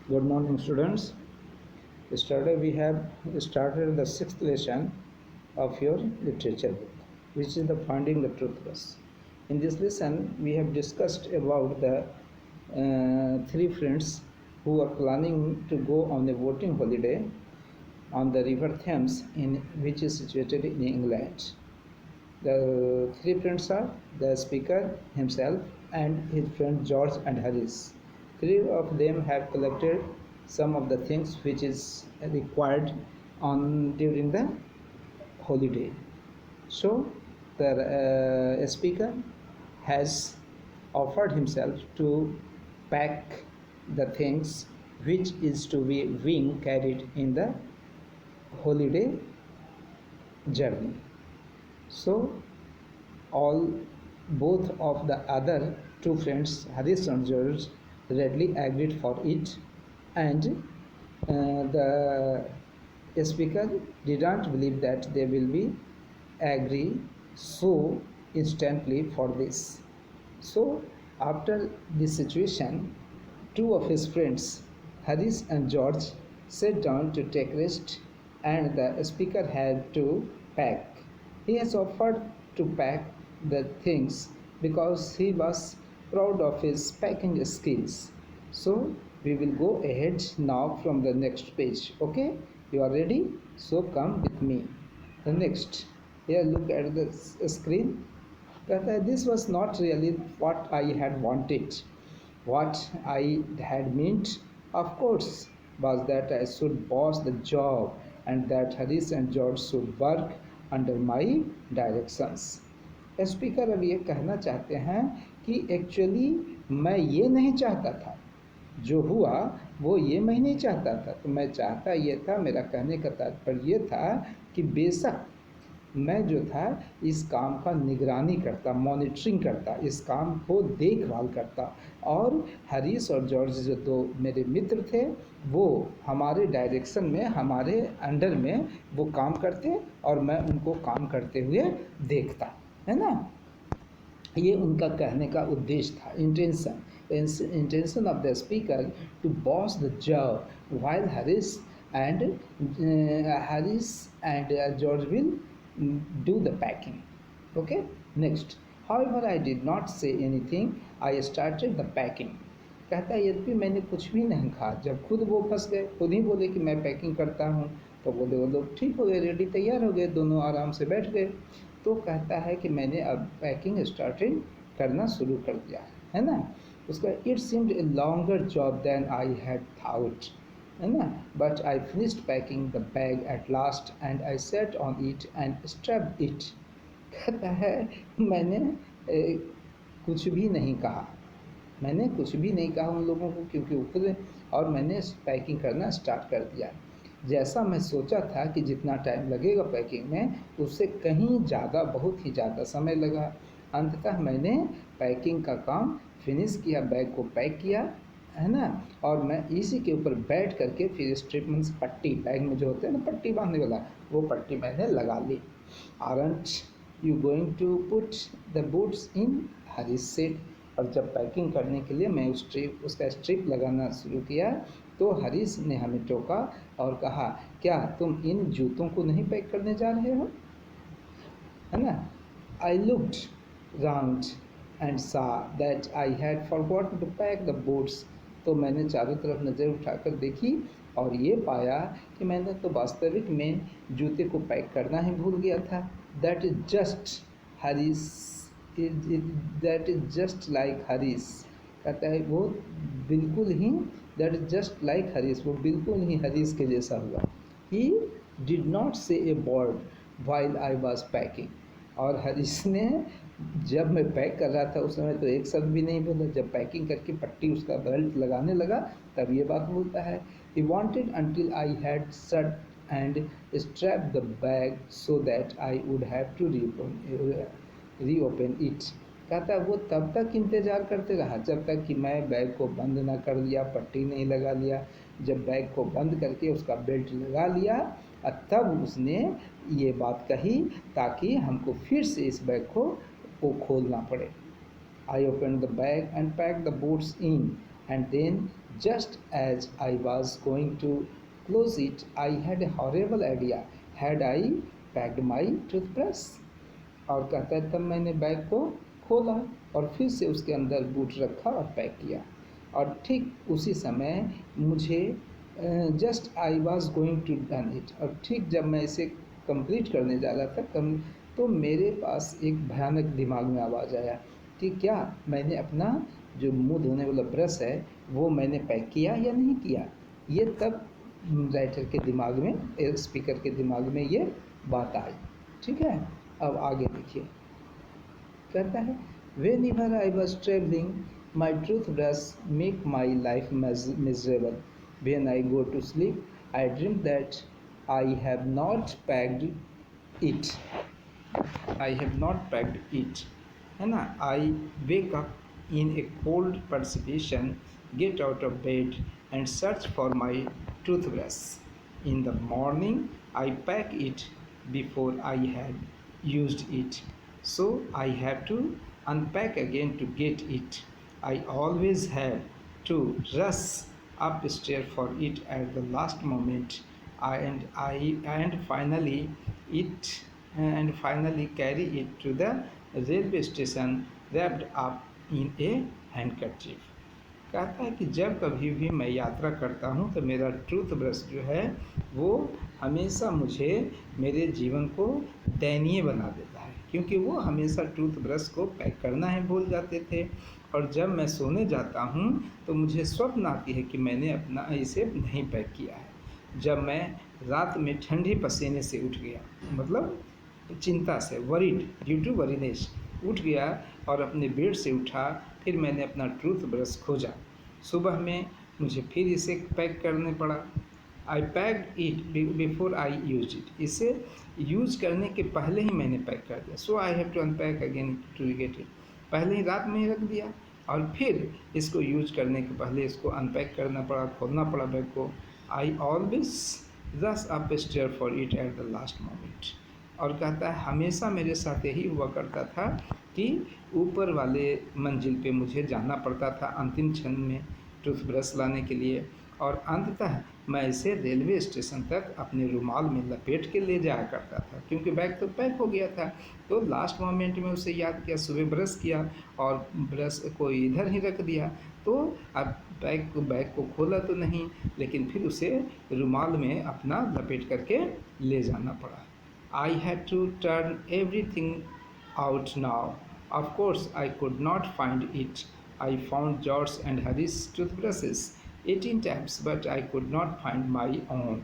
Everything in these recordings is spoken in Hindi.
Good morning, students. Yesterday we have started the sixth lesson of your literature book, which is the Finding the Truthless. In this lesson, we have discussed about the three friends who are planning to go on a boating holiday on the River Thames, which is situated in England. The three friends are the speaker himself and his friend George and Harris. Three of them have collected some of the things which is required on during the holiday. So the speaker has offered himself to pack the things which is to be being carried in the holiday journey. So both of the other two friends, Harris and George, readily agreed for it, and the speaker didn't believe that they will be agree so instantly for this. So after this situation, two of his friends, Harris and George, sat down to take rest, and the speaker had to pack. He has offered to pack the things because he was proud of his packing skills. So we will go ahead now from the next page. Okay, you are ready? So come with me. The next, here look at the screen. This was not really what I had wanted. What I had meant, of course, was that I should boss the job and that Harris and George should work under my directions. Speaker अब ये कहना चाहते हैं कि एक्चुअली मैं ये नहीं चाहता था, जो हुआ वो ये मैं नहीं चाहता था। तो मैं चाहता ये था, मेरा कहने का तात्पर्य ये था कि बेशक मैं जो था इस काम का निगरानी करता, मॉनिटरिंग करता, इस काम को देखभाल करता, और हरीश और जॉर्ज जो दो मेरे मित्र थे वो हमारे डायरेक्शन में, हमारे अंडर में वो काम करते और मैं उनको काम करते हुए देखता, है ना। ये उनका कहने का उद्देश्य था, intention of the speaker to boss the job while Harish and George will do the packing. Okay, next, however I did not say anything. I started the packing. कहता है यद्यपि मैंने कुछ भी नहीं कहा, जब खुद वो फंस गए, खुद ही बोले कि मैं पैकिंग करता हूँ, तो बोले वो लोग ठीक हो गए, रेडी तैयार हो गए, दोनों आराम से बैठ गए। तो कहता है कि मैंने अब पैकिंग स्टार्टिंग करना शुरू कर दिया, है ना। उसका it seemed a longer job than I had thought, है ना, but I finished packing the bag at last and I set on it and strapped it. कहता है मैंने कुछ भी नहीं कहा, मैंने कुछ भी नहीं कहा उन लोगों को, क्योंकि वो खुद, और मैंने पैकिंग करना स्टार्ट कर दिया। जैसा मैं सोचा था कि जितना टाइम लगेगा पैकिंग में, उससे कहीं ज़्यादा, बहुत ही ज़्यादा समय लगा। अंततः मैंने पैकिंग का काम फिनिश किया, बैग को पैक किया, है ना, और मैं इसी के ऊपर बैठ करके फिर स्ट्रिप मीन्स पट्टी, बैग में जो होते हैं ना पट्टी बांधने वाला, वो पट्टी मैंने लगा ली। Aren't you going to put the boots in, Harish said. और जब पैकिंग करने के लिए मैं उसका स्ट्रिप लगाना शुरू किया, तो हरीश ने हमें टोका और कहा, क्या तुम इन जूतों को नहीं पैक करने जा रहे हो, है ना। I looked round and saw that I had forgotten to pack the boots. तो मैंने चारों तरफ नज़र उठाकर देखी और ये पाया कि मैंने तो वास्तविक में जूते को पैक करना ही भूल गया था। That is just Harish, that is just like Harish. कहता है वो बिल्कुल ही, that is just like Harish, वो बिल्कुल ही हरीश के जैसा हुआ। ही डिड नॉट से a word while I was packing. और हरीश ने जब मैं पैक कर रहा था उस समय तो एक शब्द भी नहीं बोला, जब पैकिंग करके पट्टी उसका बेल्ट लगाने लगा तब ये बात बोलता है। He wanted until I had shut and strap the bag so that I would have to reopen it. कहता है वो तब तक इंतज़ार करते रहा जब तक कि मैं बैग को बंद ना कर लिया, पट्टी नहीं लगा लिया। जब बैग को बंद करके उसका बेल्ट लगा लिया, तब उसने ये बात कही ताकि हमको फिर से इस बैग को खोलना पड़े। I opened the bag and packed the boots in, and then Just as I was going to close it, I had a horrible idea. Had I packed my toothbrush? और कहता है तब मैंने बैग को खोला और फिर से उसके अंदर बूट रखा और पैक किया। और ठीक उसी समय मुझे just I was going to done it, और ठीक जब मैं इसे कंप्लीट करने जा रहा था तो मेरे पास एक भयानक दिमाग में आवाज़ आया कि क्या मैंने अपना जो मुंह धोने वाला ब्रश है वो मैंने पैक किया या नहीं किया। ये तब राइटर के दिमाग में, स्पीकर के दिमाग में ये बात आई। ठीक है, अब आगे देखिए। कहता है whenever I was travelling my tooth brush make my life miserable. When I go to sleep I dream that I have not packed it. I have not packed it, है ना। I wake up in a cold perspiration, get out of bed and search for my toothbrush. In the morning, I pack it before I had used it, so I have to unpack again to get it. I always have to rush upstairs for it at the last moment, and finally carry it to the railway station wrapped up in a handkerchief. कहता है कि जब कभी भी मैं यात्रा करता हूँ तो मेरा टूथ ब्रश जो है वो हमेशा मुझे मेरे जीवन को दयनीय बना देता है, क्योंकि वो हमेशा टूथ ब्रश को पैक करना है भूल जाते थे। और जब मैं सोने जाता हूँ तो मुझे स्वप्न आती है कि मैंने अपना इसे नहीं पैक किया है। जब मैं रात में ठंडे पसीने से उठ गया, मतलब चिंता से, वरीड ड्यू टू वरीनेस, उठ गया और अपने बेड से उठा, फिर मैंने अपना टूथ ब्रश खोजा। सुबह में मुझे फिर इसे पैक करने पड़ा। I packed it before I use it. इसे यूज करने के पहले ही मैंने पैक कर दिया। So I have to unpack again to get it. पहले ही रात में ही रख दिया और फिर इसको यूज करने के पहले इसको अनपैक करना पड़ा, खोलना पड़ा बैग को। I always rush up stair for it at the last moment. और कहता है हमेशा मेरे साथ यही हुआ करता था कि ऊपर वाले मंजिल पे मुझे जाना पड़ता था अंतिम क्षण में टूथब्रश लाने के लिए, और अंततः मैं इसे रेलवे स्टेशन तक अपने रुमाल में लपेट के ले जाया करता था, क्योंकि बैग तो पैक हो गया था। तो लास्ट मोमेंट में उसे याद किया, सुबह ब्रश किया और ब्रश को इधर ही रख दिया। तो अब बैग को खोला तो नहीं, लेकिन फिर उसे रुमाल में अपना लपेट करके ले जाना पड़ा। I had to turn everything out now. Of course, I could not find it. I found George and Harry's toothbrushes 18 times, but I could not find my own.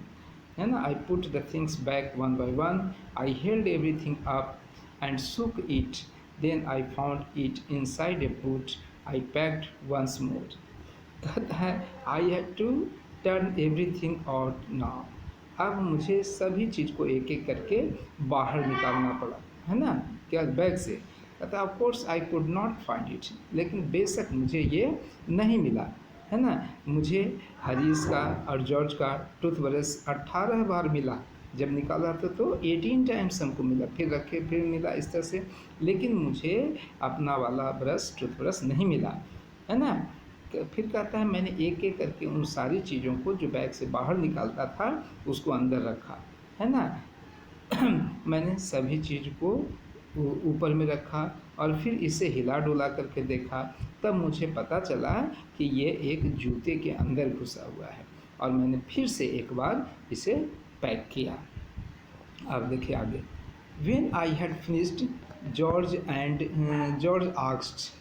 And I put the things back one by one. I held everything up and shook it. Then I found it inside a boot. I packed once more. I had to turn everything out now. अब मुझे सभी चीज़ को एक एक करके बाहर निकालना पड़ा, है ना, क्या बैग से। कहता of course I could not find it, लेकिन बेशक मुझे ये नहीं मिला, है ना। मुझे हरीश का और जॉर्ज का टूथब्रश 18 बार मिला, जब निकाला तो 18 टाइम्स हमको मिला, फिर रखे फिर मिला, इस तरह से। लेकिन मुझे अपना वाला टूथब्रश नहीं मिला, है ना। फिर कहता है मैंने एक एक करके उन सारी चीज़ों को जो बैग से बाहर निकालता था उसको अंदर रखा, है ना। मैंने सभी चीज़ को ऊपर में रखा और फिर इसे हिला डुला करके देखा, तब मुझे पता चला कि ये एक जूते के अंदर घुसा हुआ है, और मैंने फिर से एक बार इसे पैक किया। अब देखिए आगे। When I had finished, George asked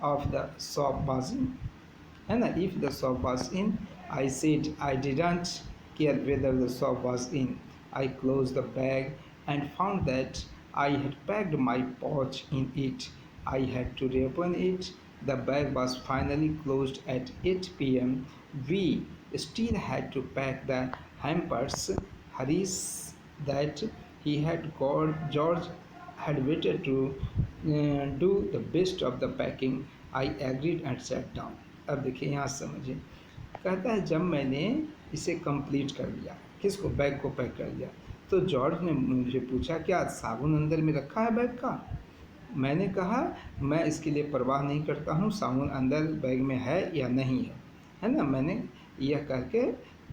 of the shop was in. And if the shop was in, I said I didn't care whether the shop was in. I closed the bag and found that I had packed my pouch in it. I had to reopen it. The bag was finally closed at 8 p.m. We still had to pack the hampers. Harish that he had got, George had waited to do the best of the packing. I agreed and sat down. अब देखिए यहाँ समझिए। कहता है जब मैंने इसे कंप्लीट कर लिया, किसको, बैग को पैक कर लिया, तो जॉर्ज ने मुझे पूछा क्या साबुन अंदर में रखा है बैग का। मैंने कहा मैं इसके लिए परवाह नहीं करता हूँ साबुन अंदर बैग में है या नहीं है, है ना। मैंने यह करके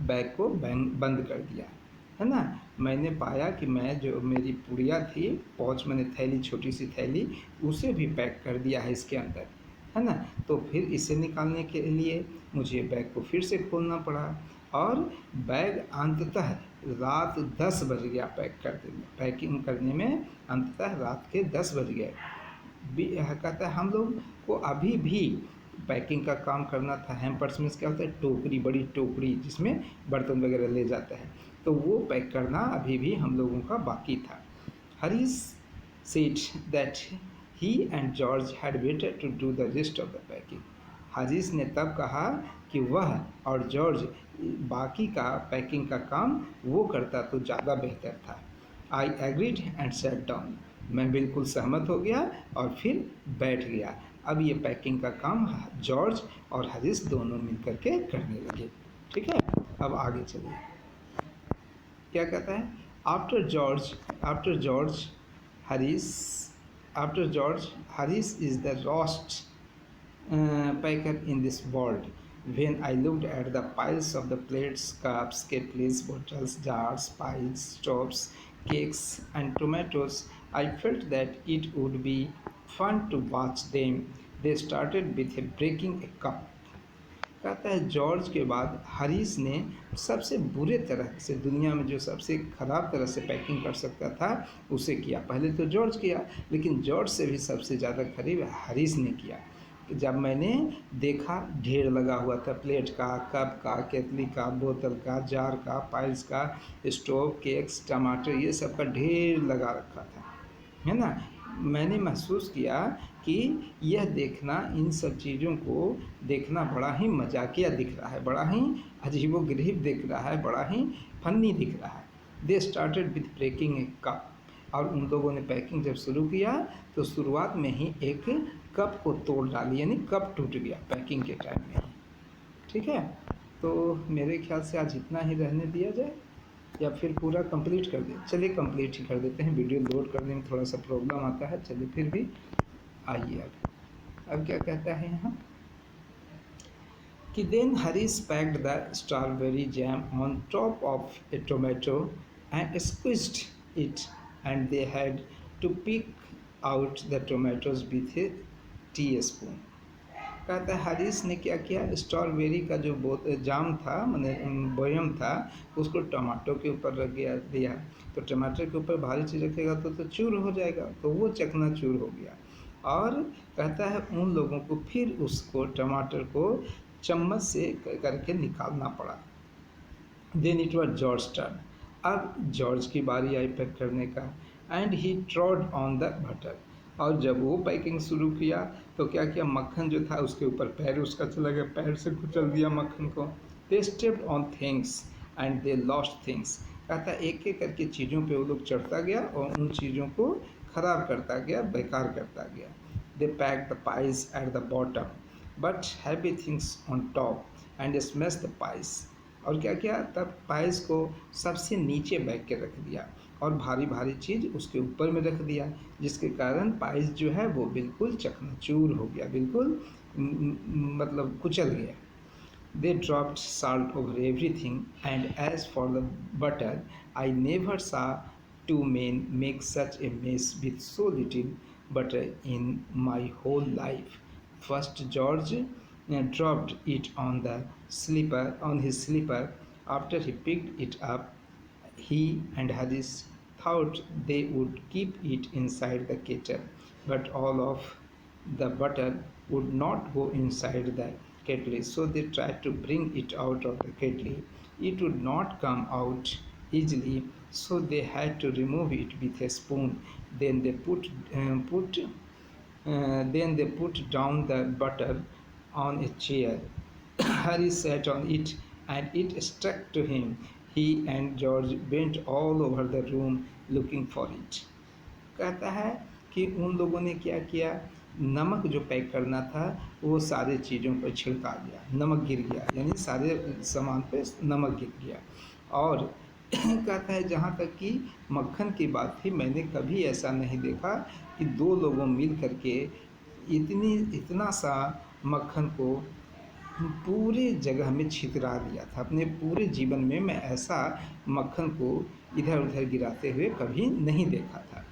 बैग को बंद कर दिया, है ना। मैंने पाया कि मैं जो मेरी पुड़िया थी, पाउच मैंने थैली, छोटी सी थैली, उसे भी पैक कर दिया है इसके अंदर, है ना। तो फिर इसे निकालने के लिए मुझे बैग को फिर से खोलना पड़ा और बैग अंततः रात 10 बज गया पैकिंग करने में। अंततः रात के 10 बज गए। कहता है हम लोग को अभी भी पैकिंग का काम करना था। हैम्पर्स में क्या होता है, टोकरी, बड़ी टोकरी जिसमें बर्तन वगैरह ले जाता है, तो वो पैक करना अभी भी हम लोगों का बाकी था। Harish said that he and George had better to do the rest of the packing. Harish ने तब कहा कि वह और जॉर्ज बाकी का पैकिंग का काम वो करता तो ज़्यादा बेहतर था। I agreed and set down. मैं बिल्कुल सहमत हो गया और फिर बैठ गया। अब ये पैकिंग का काम जॉर्ज और हरीश दोनों मिल करके करने लगे। ठीक है, अब आगे चलिए। क्या कहता है, after George Harish is the roast packer in this world. When I looked at the piles of the plates, cups, kettles, bottles, jars, pies, stoves, cakes, and tomatoes, I felt that it would be fun to watch them. They started with breaking a cup. कहता है जॉर्ज के बाद हरीश ने सबसे बुरे तरह से, दुनिया में जो सबसे ख़राब तरह से पैकिंग कर सकता था उसे किया। पहले तो जॉर्ज किया, लेकिन जॉर्ज से भी सबसे ज़्यादा करीब हरीश ने किया। जब मैंने देखा ढेर लगा हुआ था, प्लेट का, कप का, केतली का, बोतल का, जार का, पाइल्स का, स्टोव, केक्स, टमाटर, ये सब का ढेर लगा रखा था, है ना। मैंने महसूस किया कि यह देखना, इन सब चीज़ों को देखना बड़ा ही मजाकिया दिख रहा है, बड़ा ही अजीबोगरीब दिख रहा है, बड़ा ही फनी दिख रहा है। They started with breaking a cup. और उन लोगों ने पैकिंग जब शुरू किया तो शुरुआत में ही एक कप को तोड़ डाली, यानी कप टूट गया पैकिंग के टाइम में। ठीक है, तो मेरे ख्याल से आज इतना ही रहने दिया जाए या फिर पूरा कंप्लीट कर दें। चलिए कंप्लीट ही कर देते हैं, वीडियो लोड करने में थोड़ा सा प्रॉब्लम आता है। चलिए फिर भी आइए अब क्या कहता है यहाँ कि then Harish packed the strawberry jam on top of a tomato and squeezed it and they had to pick out the tomatoes with a teaspoon. कहता है हरीश ने क्या किया, स्ट्रॉबेरी का जो जाम था, मैंने बोयम था, उसको टमाटो के ऊपर रख दिया। तो टमाटर के ऊपर भारी चीज़ रखेगा तो चूर हो जाएगा, तो वो चकना चूर हो गया। और कहता है उन लोगों को फिर उसको टमाटर को चम्मच से करके निकालना पड़ा। Then it was George turn. अब जॉर्ज की बारी आई पैक करने का। And he trod on the butter. और जब वो पैकिंग शुरू किया तो क्या किया, मक्खन जो था उसके ऊपर पैर उसका चला गया, पैर से कुचल दिया मक्खन को। They stepped on things and they lost things. कहता एक एक करके चीज़ों पे वो लोग चढ़ता गया और उन चीज़ों को ख़राब करता गया, बेकार करता गया। They pack the pies at the bottom but heavy things on top and smash the pies. और क्या किया, तब पाइज को सबसे नीचे बैठ के रख दिया और भारी भारी चीज़ उसके ऊपर में रख दिया, जिसके कारण पाइस जो है वो बिल्कुल चकनाचूर हो गया, बिल्कुल मतलब कुचल गया। They dropped salt over everything and as for the butter I never saw two men make such a mess with so little butter in my whole life. First George dropped it on his slipper. After he picked it up, he and Harish thought they would keep it inside the kettle, but all of the butter would not go inside the kettle, so they tried to bring it out of the kettle. It would not come out easily, so they had to remove it with a spoon. Then they put down the butter on a chair. Harry sat on it and it stuck to him. He and George went all over the room looking for it. कहता है कि उन लोगों ने क्या किया, नमक जो पैक करना था वो सारे चीज़ों पर छिड़का गया, नमक गिर गया, यानी सारे सामान पे नमक गिर गया। और कहता है जहाँ तक कि मक्खन की बात थी, मैंने कभी ऐसा नहीं देखा कि दो लोगों मिल करके इतना सा मक्खन को पूरे जगह में छितरा दिया था। अपने पूरे जीवन में मैं ऐसा मक्खन को इधर उधर गिराते हुए कभी नहीं देखा था।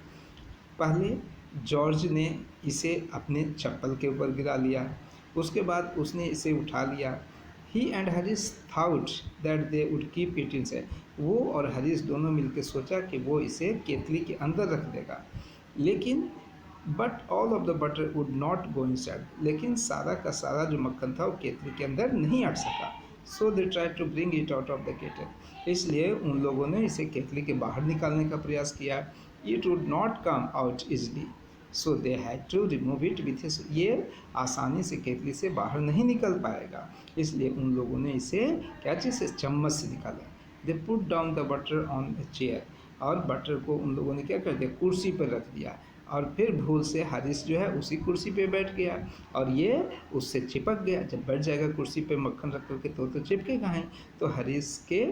पहले जॉर्ज ने इसे अपने चप्पल के ऊपर गिरा लिया, उसके बाद उसने इसे उठा लिया। He and Harish thought that they would keep it inside. वो और हरीश दोनों मिलकर सोचा कि वो इसे केतली के अंदर रख देगा, लेकिन but all of the butter would not go inside. लेकिन सारा का सारा जो मक्खन था वो केतली के अंदर नहीं अट सका। So they try to bring it out of the kettle. इसलिए उन लोगों ने इसे केतली के बाहर निकालने का प्रयास किया। It would not come out easily, so they had to remove it with ये आसानी से केतली से बाहर नहीं निकल पाएगा, इसलिए उन लोगों ने इसे क्या चीज़ से, चम्मच से निकाला। They put down the butter on the chair. और बटर को उन लोगों ने क्या कर दिया, कुर्सी पर रख दिया। और फिर भूल से हारिस जो है उसी कुर्सी पे बैठ गया और ये उससे चिपक गया। जब बैठ जाएगा कुर्सी पे मक्खन रख करके तो चिपकेगा ही। तो हारिस के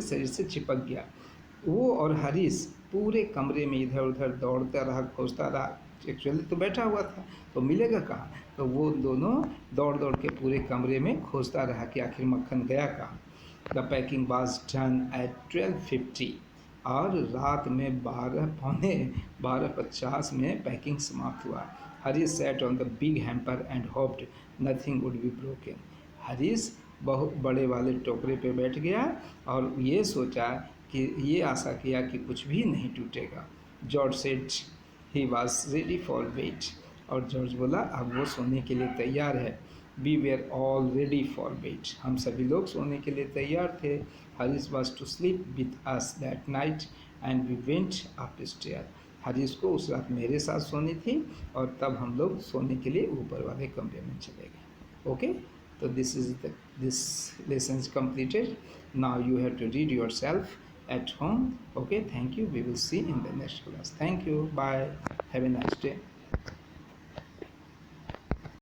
शरीर से चिपक गया। वो और हारिस पूरे कमरे में इधर उधर दौड़ता रहा, खोजता रहा। एक्चुअली तो बैठा हुआ था तो मिलेगा कहाँ। तो वो दोनों दौड़ दौड़ के पूरे कमरे में खोजता रहा कि आखिर मक्खन गया कहाँ। The packing was done at 12:50 और रात में 12:50 में पैकिंग समाप्त हुआ। Harish sat on the big hamper and hoped nothing would be broken. Harish बहुत बड़े वाले टोकरे पे बैठ गया और ये सोचा कि ये आशा किया कि कुछ भी नहीं टूटेगा। George said he was ready for bed. और जॉर्ज बोला अब वो सोने के लिए तैयार है। We were all ready for bed. हम सभी लोग सोने के लिए तैयार थे। Harish was to sleep with us that night and we went up stair. Harish को उस रात मेरे साथ सोनी थी और तब हम लोग सोने के लिए ऊपर वाले कमरे में चले गए। ओके, तो this lesson is completed. Now you have to read yourself at home. Okay, thank you. We will see in the next class. Thank you. Bye. Have a nice day.